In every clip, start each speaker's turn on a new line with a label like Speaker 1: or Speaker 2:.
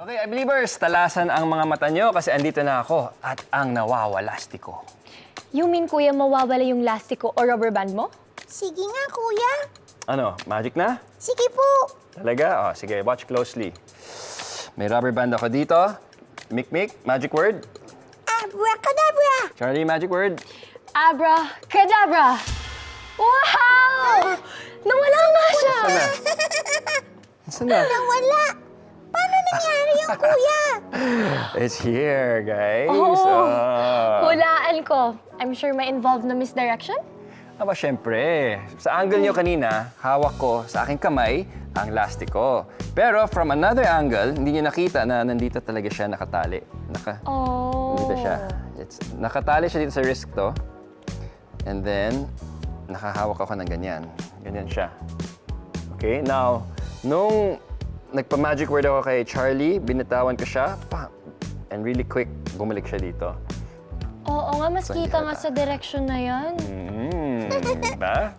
Speaker 1: Okay, I believers, talasan ang mga mata nyo kasi andito na ako at ang nawawalastiko.
Speaker 2: You mean, kuya, mawawala yung lastiko o rubber band mo?
Speaker 3: Sige nga, kuya.
Speaker 1: Ano, magic na?
Speaker 3: Sige po.
Speaker 1: Talaga? Oh, sige, watch closely. May rubber band ako dito. Mikmik, magic word.
Speaker 3: Abracadabra.
Speaker 1: Charlie, magic word.
Speaker 2: Abracadabra! Wow! Nawala nga siya!
Speaker 1: Saan na? Saan na?
Speaker 3: Nawala. Paano nangyari yung kuya?
Speaker 1: It's here, guys.
Speaker 2: Oh,
Speaker 1: Oh.
Speaker 2: hulaan ko. I'm sure may involved na misdirection?
Speaker 1: Aba, syempre. Sa angle nyo kanina, hawak ko sa aking kamay ang lastiko. Pero from another angle, hindi nyo nakita na nandito talaga siya nakatali.
Speaker 2: Oh.
Speaker 1: Nandito siya. Nakatali siya dito sa wrist to. And then, nakahawak ako ng ganyan. Ganyan siya. Okay, now, nung nagpa-magic word ako kay Charlie, binitawan ko siya, and really quick, bumalik siya dito.
Speaker 2: Oo nga, mas
Speaker 1: Saan
Speaker 2: kita
Speaker 1: yata?
Speaker 2: nga sa direction na yan.
Speaker 1: Diba?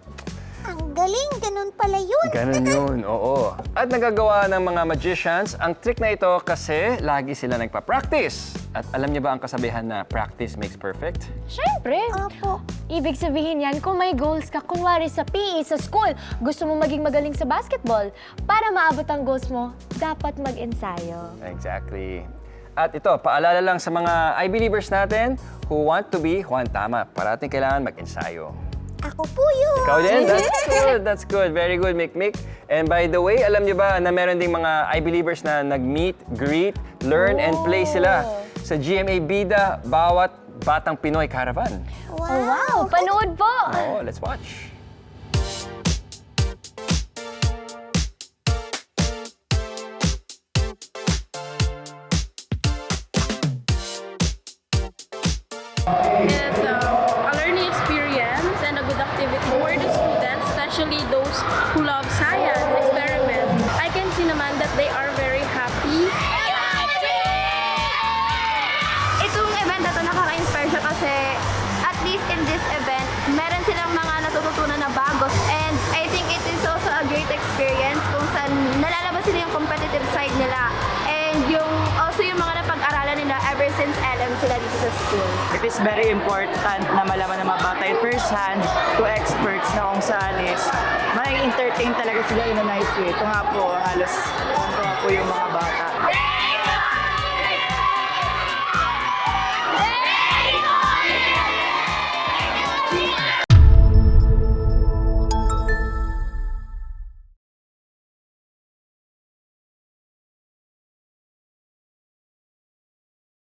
Speaker 3: Ang galing, ganun pala yun.
Speaker 1: Ganun yun, oo. At nagagawa ng mga magicians ang trick na ito kasi lagi sila nagpa-practice. At alam niyo ba ang kasabihan na practice makes perfect?
Speaker 2: Siyempre.
Speaker 3: Opo.
Speaker 2: Ibig sabihin yan, kung may goals ka, kunwari sa PE, sa school, gusto mo maging magaling sa basketball, para maabot ang goals mo, dapat mag-ensayo.
Speaker 1: Exactly. At ito, paalala lang sa mga I-believers natin who want to be Juan Tama. Parating kailangan mag-ensayo.
Speaker 3: Ako po yun.
Speaker 1: Ikaw din? That's good. That's good. Very good, Mikmik. And by the way, alam niyo ba na meron ding mga I-believers na nag-meet, greet, learn, and play sila sa GMA Bida Bawat Batang Pinoy Caravan.
Speaker 3: Wow.
Speaker 2: Oh, wow! Panood po!
Speaker 1: Oh, let's watch.
Speaker 4: It's a learning experience and a good activity for the students, especially those who love science experiments. I can see naman that they are very happy.
Speaker 5: Itong event na to nakaka-inspire siya kasi at least in this event, meron silang mga natututunan na bago. And I think it is also a great experience kung saan nalalabas nila yung competitive side nila. And also yung mga napag-aralan nila ever since LM sila dito sa school.
Speaker 6: It is very important na malaman ng mga bata in first hand to experts na kung saan is may entertain talaga sila in a nice way. Ito nga po, halos ito nga po yung mga bata.